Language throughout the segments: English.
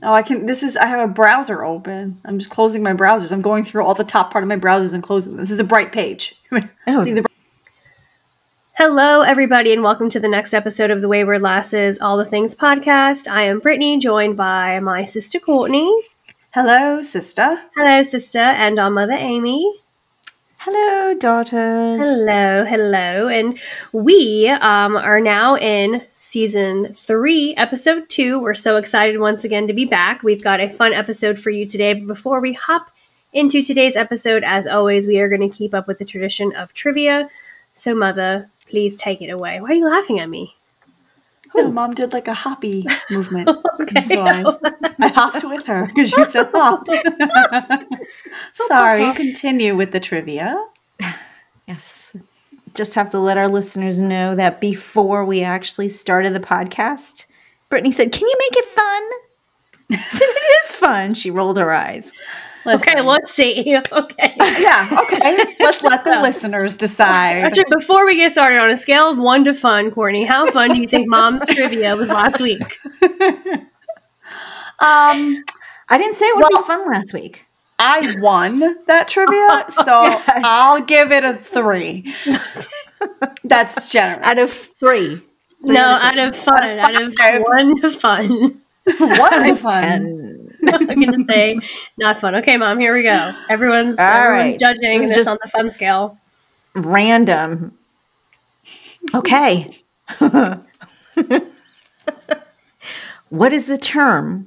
Oh, I have a browser open. I'm just closing my browsers. I'm going through all the top part of my browsers and closing them. This is a bright page. Hello, everybody, and welcome to the next episode of the Wayward Lasses All the Things podcast. I am Brittany, joined by my sister Courtney. Hello, sister. Hello, sister, and our mother Amy. Hello, daughters. Hello. And we are now in season 3, episode 2. We're so excited once again to be back. We've got a fun episode for you today. But before we hop into today's episode, as always, we are going to keep up with the tradition of trivia. So, Mother, please take it away. Why are you laughing at me? No, Mom did like a hoppy movement. Okay. So I hopped with her because you said hop. Sorry, continue with the trivia. Yes. Just have to let our listeners know that before we actually started the podcast, Brittany said, "Can you make it fun?" I said, "It is fun." She rolled her eyes. Listen. Okay, let's see. Okay. Yeah, okay. Let's let the listeners decide. Actually, before we get started, on a scale of 1 to fun, Courtney, how fun do you think Mom's trivia was last week? I didn't say it would be fun last week. I won that trivia, so yes. I'll give it a 3. That's generous. Out of 3. No, out of fun. Out of 1 to fun. 1 to fun. I'm going to say not fun. Okay, Mom, here we go. Everyone's judging this on the fun scale. Random. Okay. What is the term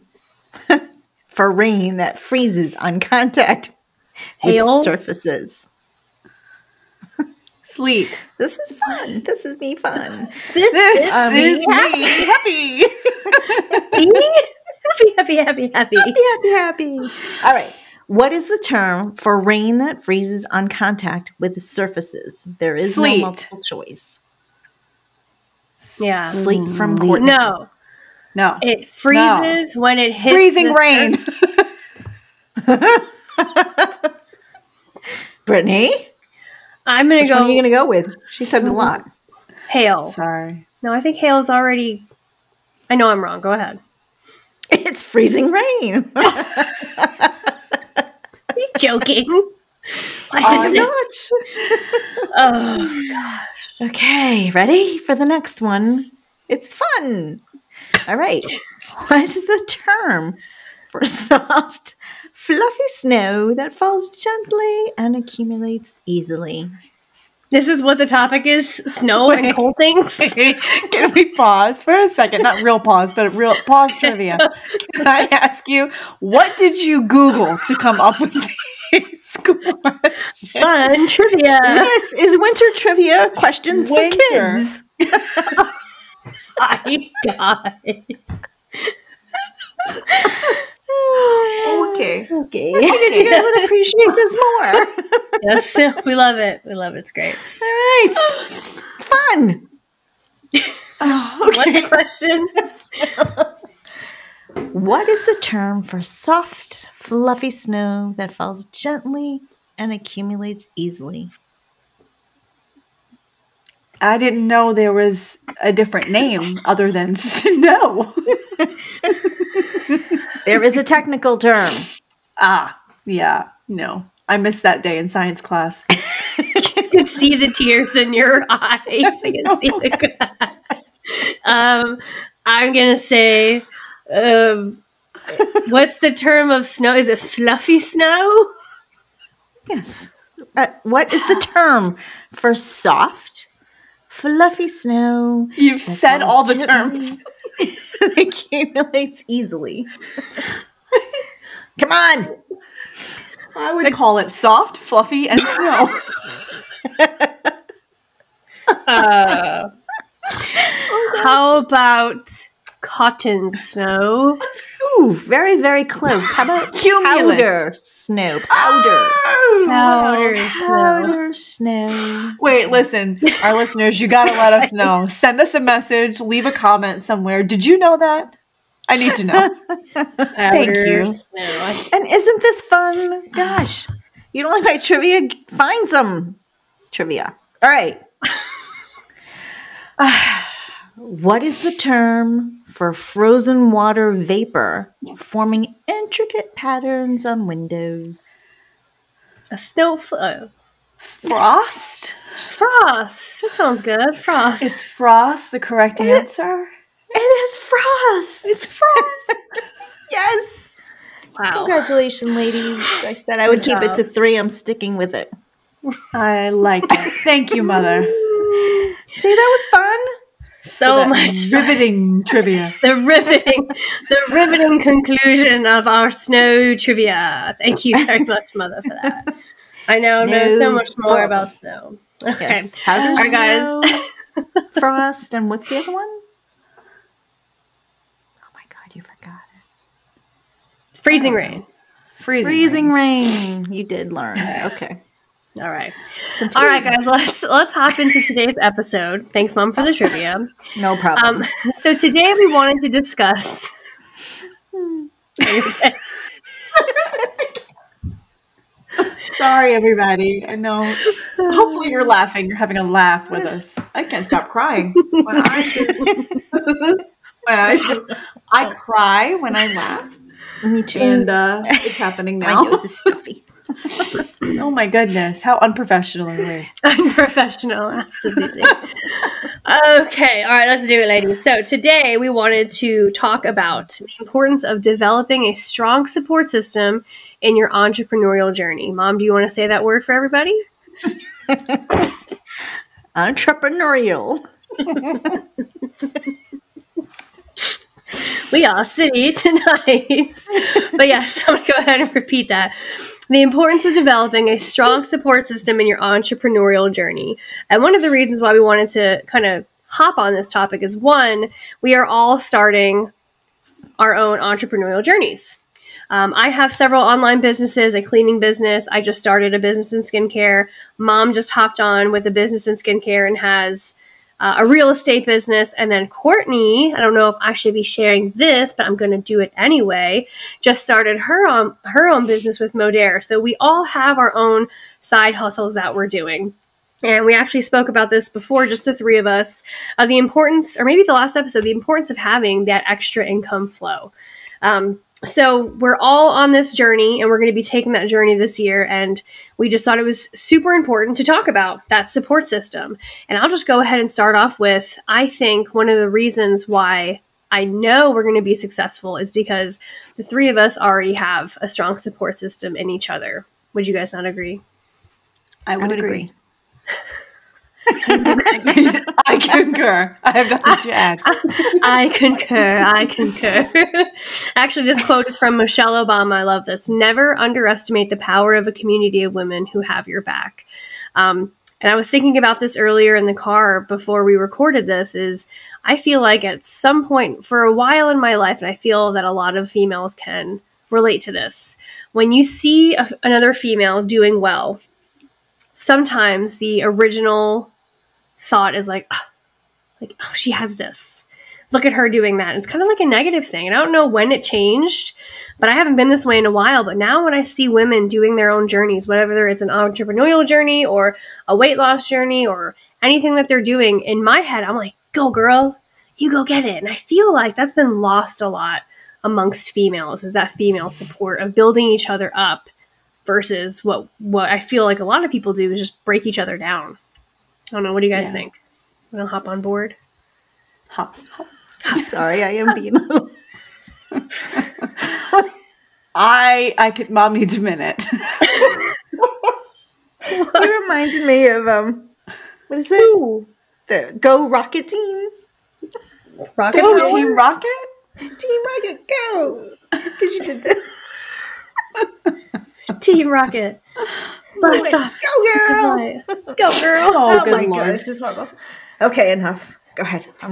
for rain that freezes on contact with surfaces? Sleet. This is fun. This is me fun. This is me happy. Happy. All right. What is the term for rain that freezes on contact with surfaces? There is no multiple choice. Yeah. Sleet from Courtney. No. It freezes when it hits freezing rain. Brittany? I'm going to go. What are you going to go with? She said a lot. Hail. Sorry. No, I think hail's already. I know I'm wrong. Go ahead. It's freezing rain. Are you joking? I'm not. Oh, gosh. Okay, ready for the next one? It's fun. All right. What is the term for soft, fluffy snow that falls gently and accumulates easily? This is what the topic is, snow and cold things. Can we pause for a second? Not real pause, but real pause trivia. Can I ask you, what did you Google to come up with these questions? Fun trivia. This is winter trivia questions for kids. My God. Okay. You guys would appreciate this more. Yes, we love it. It's great. All right. It's fun. What's the question? What is the term for soft, fluffy snow that falls gently and accumulates easily? I didn't know there was a different name other than snow. There is a technical term. Yeah. No. I missed that day in science class. You can see the tears in your eyes. I can see the I'm going to say, what's the term of snow? Is it fluffy snow? Yes. What is the term for soft, fluffy snow? You've said all the terms. Accumulates easily. Come on. I would call it soft, fluffy, and snow. How about cotton snow? Ooh, very, very close. How about powder snow? Powder snow. Wait, listen. Our listeners, you got to let us know. Send us a message. Leave a comment somewhere. Did you know that? I need to know. Thank you. Snow. And isn't this fun? Gosh. You don't like my trivia? Find some trivia. All right. What is the term for frozen water vapor forming intricate patterns on windows? A snowflake. Frost? Frost. That sounds good. Frost. Is frost the correct answer? It is frost. It's frost. Yes. Wow. Congratulations, ladies. I said I would keep it to 3. I'm sticking with it. I like it. Thank you, Mother. See, that was fun. So much riveting trivia. The riveting conclusion of our snow trivia. Thank you very much, Mother, for that. I now know so much more about snow. Okay. Yes. Powder All right, snow, guys. frost, and what's the other one? Oh my God, you forgot it. Freezing rain. Freezing rain. You did learn. Okay. All right. All right, guys, let's hop into today's episode. Thanks, Mom, for the trivia. No problem. So today we wanted to discuss Sorry, everybody. I know. Hopefully you're laughing. You're having a laugh with us. I can't stop crying. I cry when I laugh. Me too. And it's happening now. My nose is stuffy. Oh my goodness. How unprofessional are we? Unprofessional, absolutely. Okay, all right, let's do it, ladies. So today we wanted to talk about the importance of developing a strong support system in your entrepreneurial journey. Mom, do you want to say that word for everybody? Entrepreneurial. We are silly tonight. But yes, I'm going to go ahead and repeat that. The importance of developing a strong support system in your entrepreneurial journey. And one of the reasons why we wanted to kind of hop on this topic is, one, we are all starting our own entrepreneurial journeys. I have several online businesses, a cleaning business. I just started a business in skincare. Mom just hopped on with a business in skincare and has a real estate business. And then Courtney, I don't know if I should be sharing this, but I'm going to do it anyway, just started her own business with Modere. So we all have our own side hustles that we're doing. And we actually spoke about this before, just the 3 of us, of the importance, or maybe the last episode, the importance of having that extra income flow. So we're all on this journey, and we're going to be taking that journey this year. And we just thought it was super important to talk about that support system. And I'll just go ahead and start off with, I think one of the reasons why I know we're going to be successful is because the 3 of us already have a strong support system in each other. Would you guys not agree? I would agree. I concur. I have nothing to add. I concur. Actually, this quote is from Michelle Obama. I love this. Never underestimate the power of a community of women who have your back. And I was thinking about this earlier in the car before we recorded this, is I feel like at some point for a while in my life, and I feel that a lot of females can relate to this, when you see another female doing well, sometimes the original thought is like, oh, she has this. Look at her doing that. It's kind of like a negative thing. And I don't know when it changed, but I haven't been this way in a while. But now when I see women doing their own journeys, whether it's an entrepreneurial journey or a weight loss journey or anything that they're doing, in my head, I'm like, go girl, you go get it. And I feel like that's been lost a lot amongst females, is that female support of building each other up versus what I feel like a lot of people do is just break each other down. I don't know. What do you guys think? Want to hop on board? Hop. Sorry, I am being I could. Mom needs a minute. You reminded me of what is it? Ooh. The Go Rocket Team. Rocket Go Power? Team Rocket. Team Rocket, go! Because you did that. Team Rocket. Blast off. Go girl! Go girl. Oh, Oh good my Lord. god, this is horrible. Okay, enough. Go ahead. I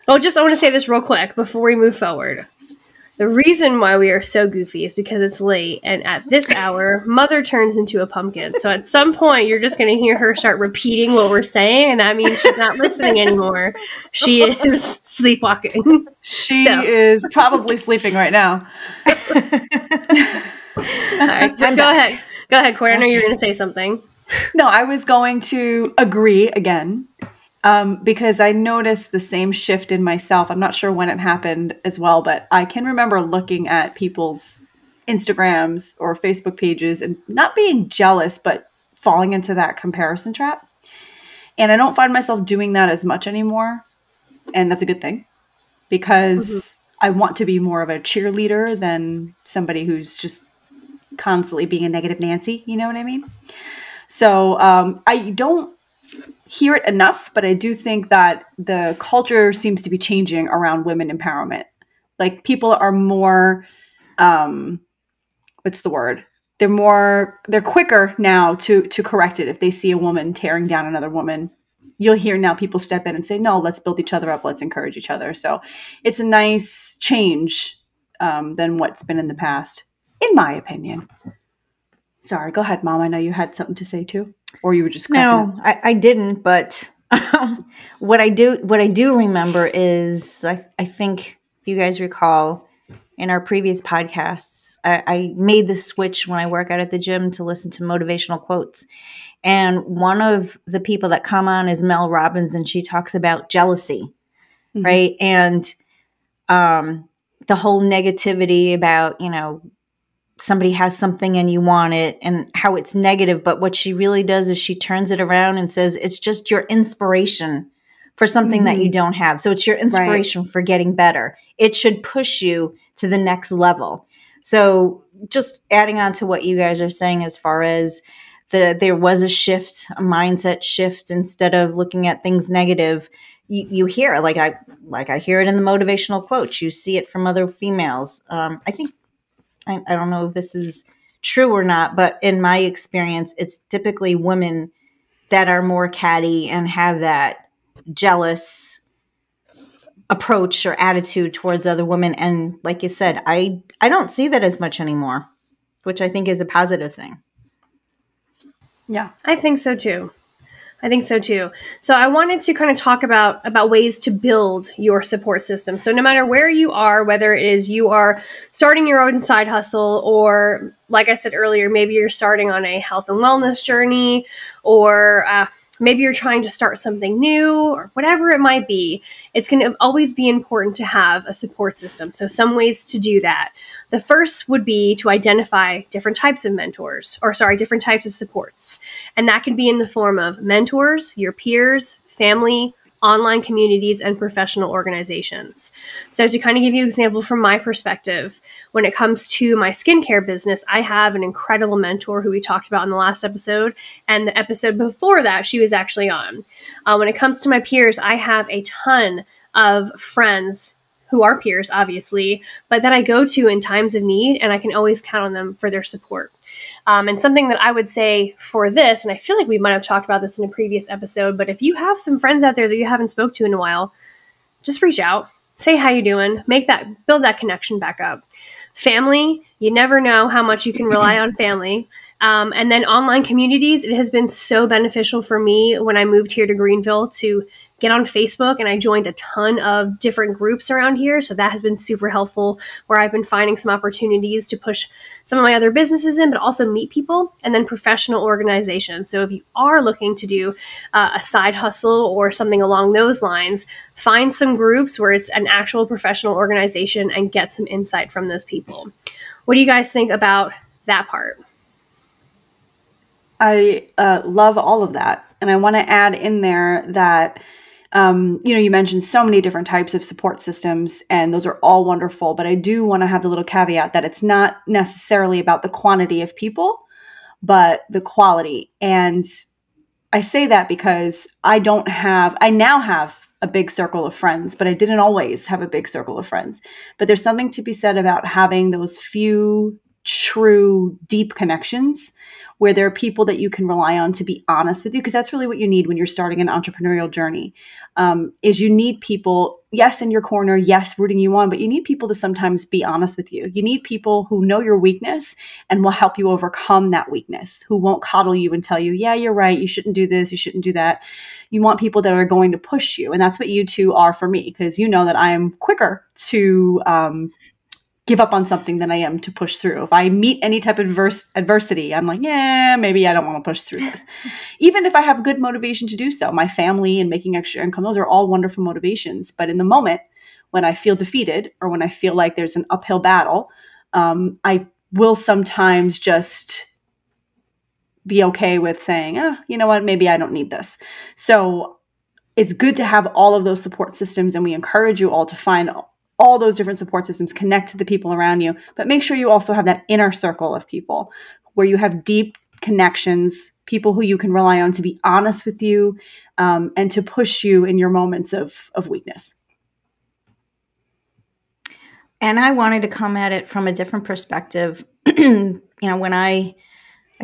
want to say this real quick before we move forward. The reason why we are so goofy is because it's late, and at this hour, Mother turns into a pumpkin. So at some point, you're just going to hear her start repeating what we're saying, and that means she's not listening anymore. She is sleepwalking. She is probably sleeping right now. All right, go ahead. Go ahead, Corey. I know you were going to say something. No, I was going to agree again. Because I noticed the same shift in myself. I'm not sure when it happened as well, but I can remember looking at people's Instagrams or Facebook pages and not being jealous, but falling into that comparison trap. And I don't find myself doing that as much anymore. And that's a good thing because I want to be more of a cheerleader than somebody who's just constantly being a negative Nancy. You know what I mean? So I don't hear it enough, but I do think that the culture seems to be changing around women empowerment. Like people are more, what's the word? They're quicker now to correct it. If they see a woman tearing down another woman, you'll hear now people step in and say, no, let's build each other up. Let's encourage each other. So it's a nice change than what's been in the past, in my opinion. Sorry, go ahead, Mom. I know you had something to say too, or you were just no, I didn't. But what I do remember is I think if you guys recall in our previous podcasts, I made the switch when I work out at the gym to listen to motivational quotes, and one of the people that come on is Mel Robbins, and she talks about jealousy, right? And the whole negativity about somebody has something and you want it and how it's negative. But what she really does is she turns it around and says, it's just your inspiration for something that you don't have. So it's your inspiration for getting better. It should push you to the next level. So just adding on to what you guys are saying, as far as there was a shift, a mindset shift, instead of looking at things negative, you hear, like I hear it in the motivational quotes. You see it from other females. I think, I don't know if this is true or not, but in my experience, it's typically women that are more catty and have that jealous approach or attitude towards other women. And like you said, I don't see that as much anymore, which I think is a positive thing. Yeah, I think so too. So I wanted to kind of talk about ways to build your support system. So no matter where you are, whether it is you are starting your own side hustle, or like I said earlier, maybe you're starting on a health and wellness journey, or maybe you're trying to start something new, or whatever it might be, it's going to always be important to have a support system. So some ways to do that. The first would be to identify different types of different types of supports. And that can be in the form of mentors, your peers, family, online communities, and professional organizations. So to kind of give you an example from my perspective, when it comes to my skincare business, I have an incredible mentor who we talked about in the last episode, and the episode before that, she was actually on. When it comes to my peers, I have a ton of friends who are peers, obviously, but that I go to in times of need, and I can always count on them for their support. And something that I would say for this, and I feel like we might have talked about this in a previous episode, but if you have some friends out there that you haven't spoke to in a while, just reach out, say how you doing, build that connection back up. Family, you never know how much you can rely on family. And then online communities, it has been so beneficial for me when I moved here to Greenville to get on Facebook, and I joined a ton of different groups around here. So that has been super helpful, where I've been finding some opportunities to push some of my other businesses in, but also meet people. And then professional organizations. So if you are looking to do a side hustle or something along those lines, find some groups where it's an actual professional organization and get some insight from those people. What do you guys think about that part? I love all of that. And I want to add in there that, you mentioned so many different types of support systems, and those are all wonderful. But I do want to have the little caveat that it's not necessarily about the quantity of people, but the quality. And I say that because I now have a big circle of friends, but I didn't always have a big circle of friends. But there's something to be said about having those few true, deep connections where there are people that you can rely on to be honest with you, because that's really what you need when you're starting an entrepreneurial journey, is you need people, yes, in your corner, yes, rooting you on, but you need people to sometimes be honest with you. You need people who know your weakness and will help you overcome that weakness, who won't coddle you and tell you, yeah, you're right, you shouldn't do this, you shouldn't do that. You want people that are going to push you. And that's what you two are for me, because you know that I am quicker to give up on something than I am to push through. If I meet any type of adversity, I'm like, yeah, maybe I don't want to push through this. Even if I have good motivation to do so, my family and making extra income, those are all wonderful motivations. But in the moment, when I feel defeated or when I feel like there's an uphill battle, I will sometimes just be okay with saying, you know what, maybe I don't need this. So it's good to have all of those support systems, and we encourage you all to find all those different support systems, connect to the people around you, but make sure you also have that inner circle of people where you have deep connections, people who you can rely on to be honest with you, and to push you in your moments of weakness. And I wanted to come at it from a different perspective. When I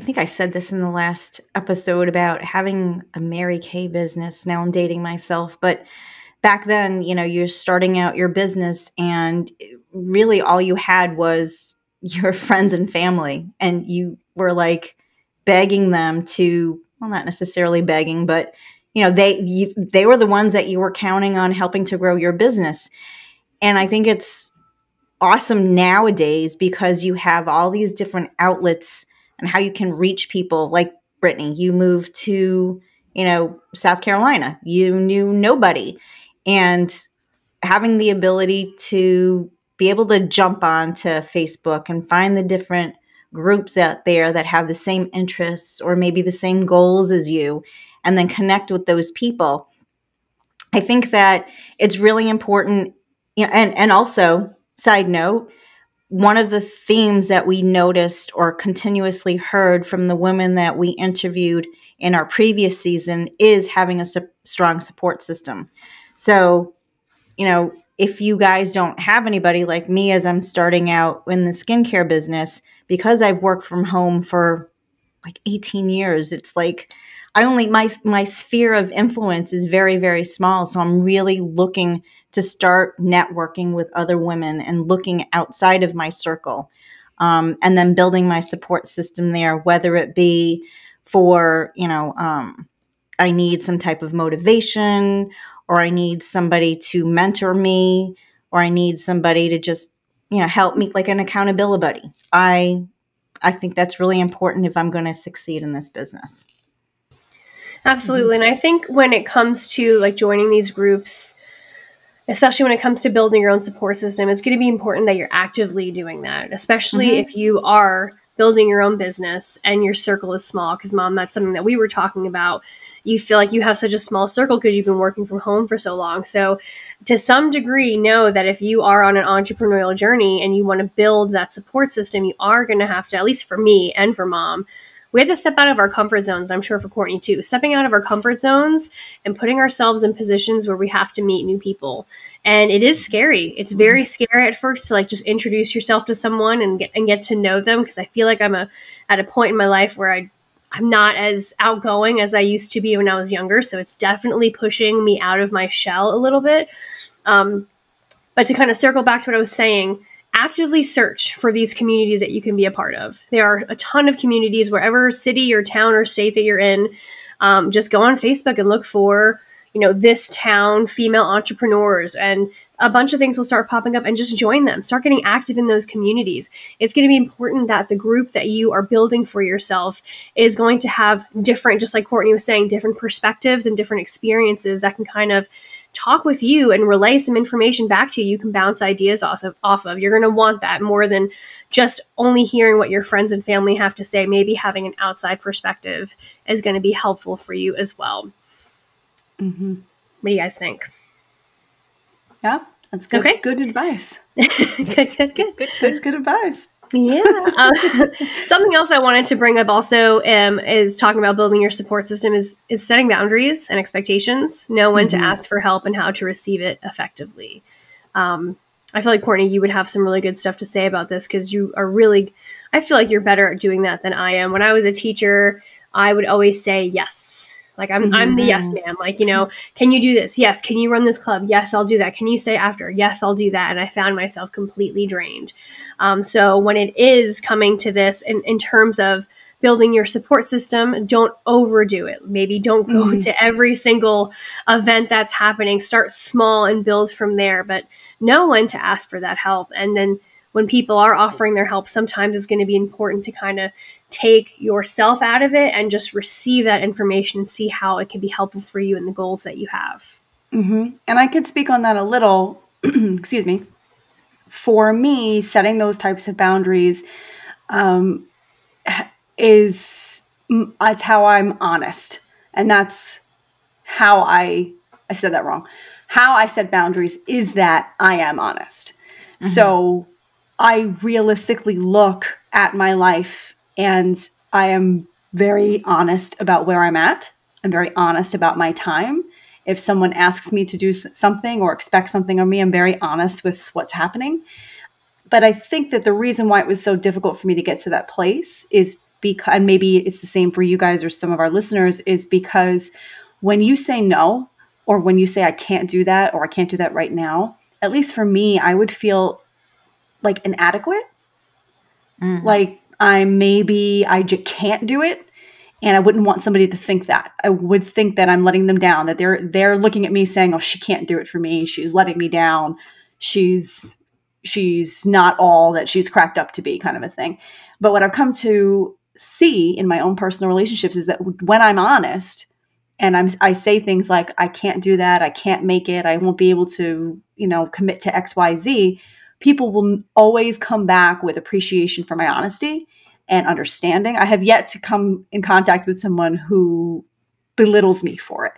think I said this in the last episode about having a Mary Kay business. Now I'm dating myself, but back then, you're starting out your business and really all you had was your friends and family. And you were like begging them to, well, not necessarily begging, but they were the ones that you were counting on helping to grow your business. And I think it's awesome nowadays because you have all these different outlets and how you can reach people. Like Brittany, you moved to, South Carolina. You knew nobody. And having the ability to be able to jump onto Facebook and find the different groups out there that have the same interests or maybe the same goals as you, and then connect with those people. I think that it's really important, and also, side note, one of the themes that we noticed or continuously heard from the women that we interviewed in our previous season is having a strong support system. So, if you guys don't have anybody like me as I'm starting out in the skincare business, because I've worked from home for like 18 years, it's like my sphere of influence is very, very small. So I'm really looking to start networking with other women and looking outside of my circle, and then building my support system there, whether it be for, I need some type of motivation, or I need somebody to mentor me, or I need somebody to just, help me, like an accountability buddy. I think that's really important if I'm going to succeed in this business. Absolutely. And I think when it comes to like joining these groups, especially when it comes to building your own support system, it's going to be important that you're actively doing that, especially if you are building your own business and your circle is small. Because Mom, that's something that we were talking about. You feel like you have such a small circle because you've been working from home for so long. So to some degree, know that if you are on an entrepreneurial journey and you want to build that support system, you are going to have to, at least for me and for Mom, we have to step out of our comfort zones. I'm sure for Courtney too, stepping out of our comfort zones and putting ourselves in positions where we have to meet new people. And it is scary. It's very scary at first to like just introduce yourself to someone and get to know them. Because I feel like I'm at a point in my life where I'm not as outgoing as I used to be when I was younger. So it's definitely pushing me out of my shell a little bit. But to kind of circle back to what I was saying, actively search for these communities that you can be a part of. There are a ton of communities wherever city or town or state that you're in. Just go on Facebook and look for, this town female entrepreneurs, and a bunch of things will start popping up, and just join them. Start getting active in those communities. It's going to be important that the group that you are building for yourself is going to have different, just like Courtney was saying, different perspectives and different experiences that can kind of talk with you and relay some information back to you. You can bounce ideas off of. You're going to want that more than just only hearing what your friends and family have to say. Maybe having an outside perspective is going to be helpful for you as well. What do you guys think? Yeah, that's good. Okay. Good advice. Good. That's good advice. Yeah. Something else I wanted to bring up also is talking about building your support system is setting boundaries and expectations. Know when to ask for help and how to receive it effectively. I feel like, Courtney, you would have some really good stuff to say about this because you are really, I feel like you're better at doing that than I am. When I was a teacher, I would always say yes. Like I'm the yes man. Like, can you do this? Yes. Can you run this club? Yes, I'll do that. Can you say after? Yes, I'll do that. And I found myself completely drained. So when it is coming to this in terms of building your support system, don't overdo it. Maybe don't go to every single event that's happening. Start small and build from there, but know when to ask for that help. And then when people are offering their help, sometimes it's going to be important to kind of take yourself out of it and just receive that information and see how it can be helpful for you and the goals that you have. And I could speak on that a little. Excuse me. For me, setting those types of boundaries it's how I'm honest. And that's how I said that wrong. How I set boundaries is that I am honest. So I realistically look at my life and I am very honest about where I'm at. I'm very honest about my time. If someone asks me to do something or expects something of me, I'm very honest with what's happening. But I think that the reason why it was so difficult for me to get to that place is because, and maybe it's the same for you guys or some of our listeners, is because when you say no, or when you say I can't do that, or I can't do that right now, at least for me, I would feel like inadequate. Like I just can't do it. And I wouldn't want somebody to think that. I would think that I'm letting them down, that they're looking at me saying, oh, she can't do it for me. She's letting me down. She's not all that she's cracked up to be, kind of a thing. But what I've come to see in my own personal relationships is that when I'm honest and I say things like, I can't do that, I can't make it, I won't be able to, commit to X, Y, Z, people will always come back with appreciation for my honesty and understanding. I have yet to come in contact with someone who belittles me for it.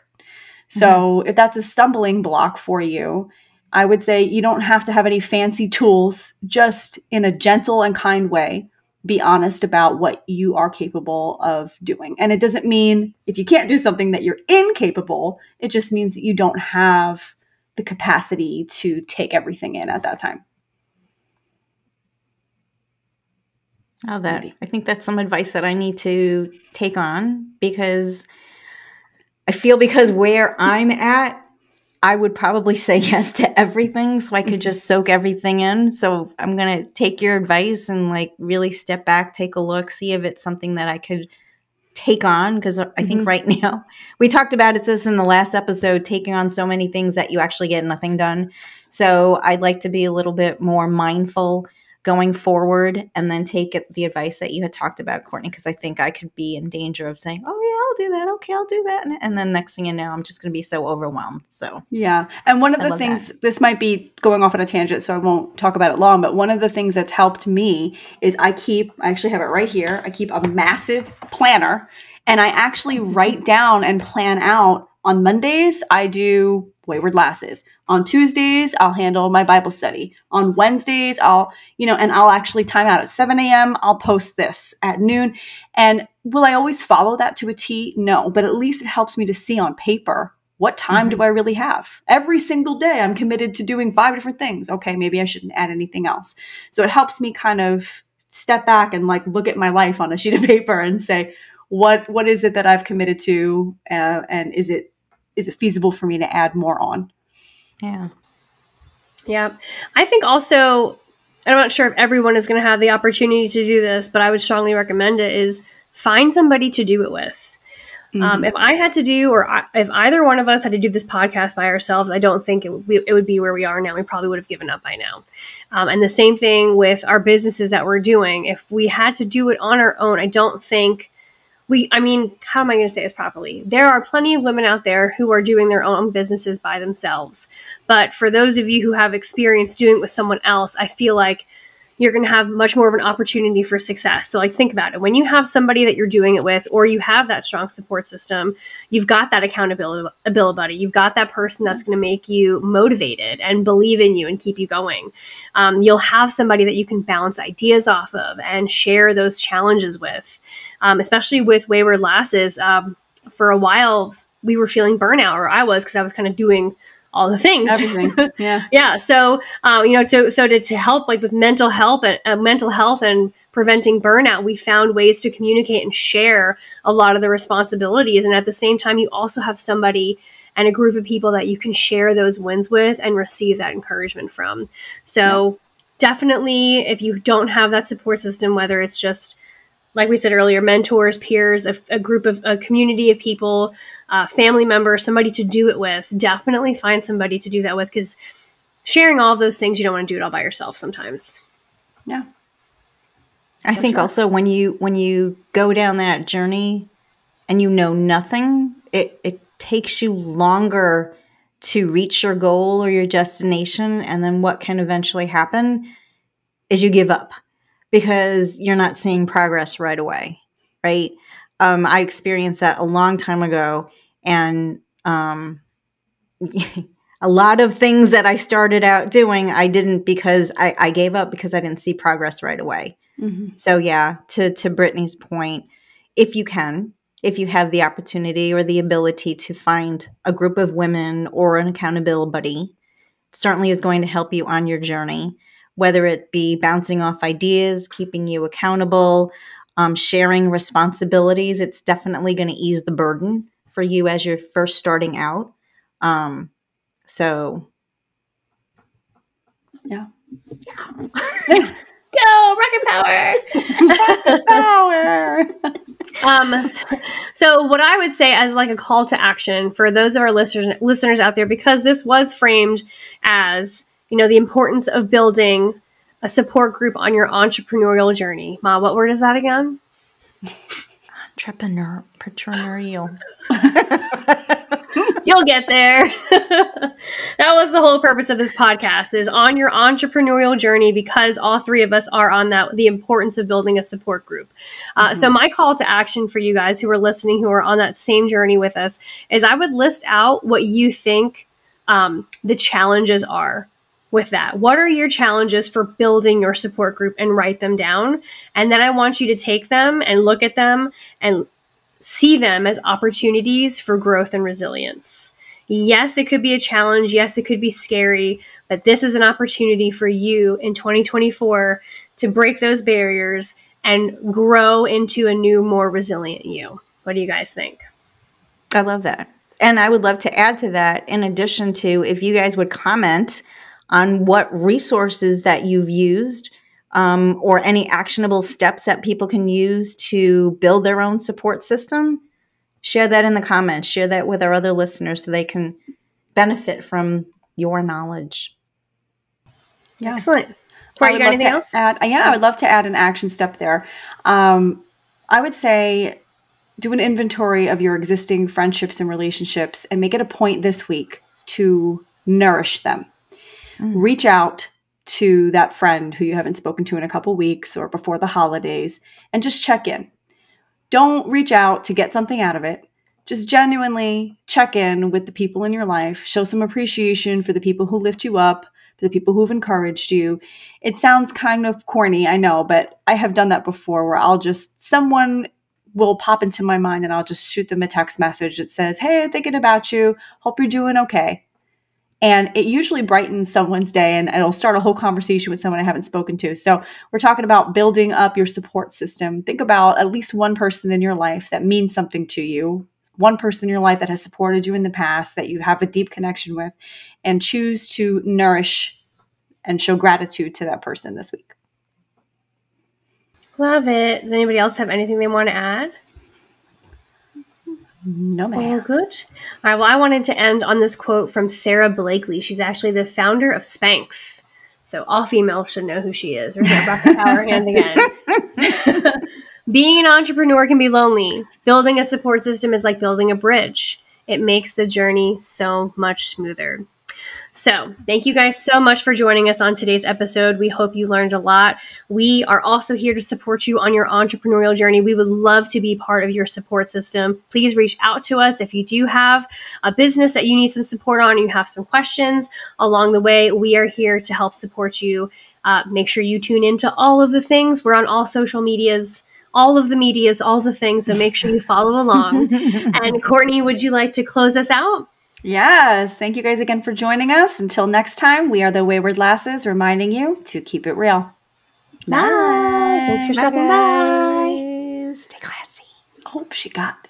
So if that's a stumbling block for you, I would say you don't have to have any fancy tools, just in a gentle and kind way, be honest about what you are capable of doing. And it doesn't mean if you can't do something that you're incapable. It just means that you don't have the capacity to take everything in at that time. Oh, I think that's some advice that I need to take on, because I feel because where I'm at, I would probably say yes to everything so I could just soak everything in. So I'm going to take your advice and really step back, take a look, see if it's something that I could take on. Because I think right now, we talked about this in the last episode, taking on so many things that you actually get nothing done. So I'd like to be a little bit more mindful going forward, and then take the advice that you had talked about, Courtney, because I think I could be in danger of saying, oh yeah, I'll do that. Okay, I'll do that. And then next thing you know, I'm just going to be so overwhelmed. So yeah. And one of the things, this might be going off on a tangent, so I won't talk about it long, but one of the things that's helped me is I actually have it right here. I keep a massive planner, and I actually write down and plan out. On Mondays, I do Wayward Lasses. On Tuesdays, I'll handle my Bible study. On Wednesdays, I'll actually time out at 7 a.m. I'll post this at noon. And will I always follow that to a T? No, but at least it helps me to see on paper, what time do I really have? Every single day, I'm committed to doing 5 different things. Okay, maybe I shouldn't add anything else. So it helps me kind of step back and look at my life on a sheet of paper and say, what is it that I've committed to? And is it feasible for me to add more on? Yeah. Yeah. I think also, I'm not sure if everyone is going to have the opportunity to do this, but I would strongly recommend it, is find somebody to do it with. If I had to do, if either one of us had to do this podcast by ourselves, I don't think it would be where we are now. We probably would have given up by now. And the same thing with our businesses that we're doing. If we had to do it on our own, I don't think how am I going to say this properly? There are plenty of women out there who are doing their own businesses by themselves. But for those of you who have experience doing it with someone else, I feel like you're going to have much more of an opportunity for success. So think about it. When you have somebody that you're doing it with, or you have that strong support system, you've got that accountability buddy. You've got that person that's going to make you motivated and believe in you and keep you going. You'll have somebody that you can bounce ideas off of and share those challenges with, especially with Wayward Lasses. For a while, we were feeling burnout, or I was, because I was kind of doing all the things. Everything. Yeah. Yeah. So, to help with mental health and preventing burnout, we found ways to communicate and share a lot of the responsibilities. And at the same time, you also have somebody and a group of people that you can share those wins with and receive that encouragement from. So definitely, if you don't have that support system, whether it's just, like we said earlier, mentors, peers, a community of people, family members, somebody to do it with, definitely find somebody to do that with, because sharing all of those things, you don't want to do it all by yourself sometimes. Yeah. I think also when you go down that journey and you know nothing, it takes you longer to reach your goal or your destination. And then what can eventually happen is you give up because you're not seeing progress right away, right? I experienced that a long time ago, and a lot of things that I started out doing, I didn't because I gave up because I didn't see progress right away. Mm-hmm. So yeah, to Brittany's point, if you have the opportunity or the ability to find a group of women or an accountability buddy, it certainly is going to help you on your journey, whether it be bouncing off ideas, keeping you accountable, sharing responsibilities. It's definitely going to ease the burden for you as you're first starting out. So Yeah. Go, rocket power! Power. So what I would say as like a call to action for those of our listeners out there, because this was framed as, the importance of building a support group on your entrepreneurial journey. Ma, what word is that again? Entrepreneurial. You'll get there. That was the whole purpose of this podcast, is on your entrepreneurial journey, because all three of us are on that, the importance of building a support group. So my call to action for you guys who are listening, who are on that same journey with us, is I would list out what you think the challenges are with that. What are your challenges for building your support group, and write them down. And then I want you to take them and look at them and see them as opportunities for growth and resilience. Yes, it could be a challenge. Yes, it could be scary, but this is an opportunity for you in 2024 to break those barriers and grow into a new, more resilient you. What do you guys think? I love that. And I would love to add to that, in addition to, if you guys would comment on what resources that you've used, or any actionable steps that people can use to build their own support system, share that in the comments. Share that with our other listeners so they can benefit from your knowledge. Yeah. Excellent. Corey, you got anything else? I would love to add an action step there. I would say do an inventory of your existing friendships and relationships and make it a point this week to nourish them. Reach out to that friend who you haven't spoken to in a couple weeks or before the holidays, and just check in. Don't reach out to get something out of it. Just genuinely check in with the people in your life. Show some appreciation for the people who lift you up, for the people who've encouraged you. It sounds kind of corny, I know, but I have done that before, where someone will pop into my mind and I'll just shoot them a text message that says, "Hey, thinking about you. Hope you're doing okay." And it usually brightens someone's day, and it'll start a whole conversation with someone I haven't spoken to. So we're talking about building up your support system. Think about at least one person in your life that means something to you, one person in your life that has supported you in the past, that you have a deep connection with, and choose to nourish and show gratitude to that person this week. Love it. Does anybody else have anything they want to add? No, ma'am. Oh, good. All right. Well, I wanted to end on this quote from Sarah Blakely. She's actually the founder of Spanx. So all females should know who she is. There's that rocket power hand again. Being an entrepreneur can be lonely. Building a support system is like building a bridge. It makes the journey so much smoother. So thank you guys so much for joining us on today's episode. We hope you learned a lot. We are also here to support you on your entrepreneurial journey. We would love to be part of your support system. Please reach out to us if you do have a business that you need some support on, and you have some questions along the way. We are here to help support you. Make sure you tune into all of the things. We're on all social medias, all of the medias, all the things. So make sure you follow along. And Courtney, would you like to close us out? Yes. Thank you guys again for joining us. Until next time, we are the Wayward Lasses, reminding you to keep it real. Bye. Thanks for stopping by. Stay classy. I hope she got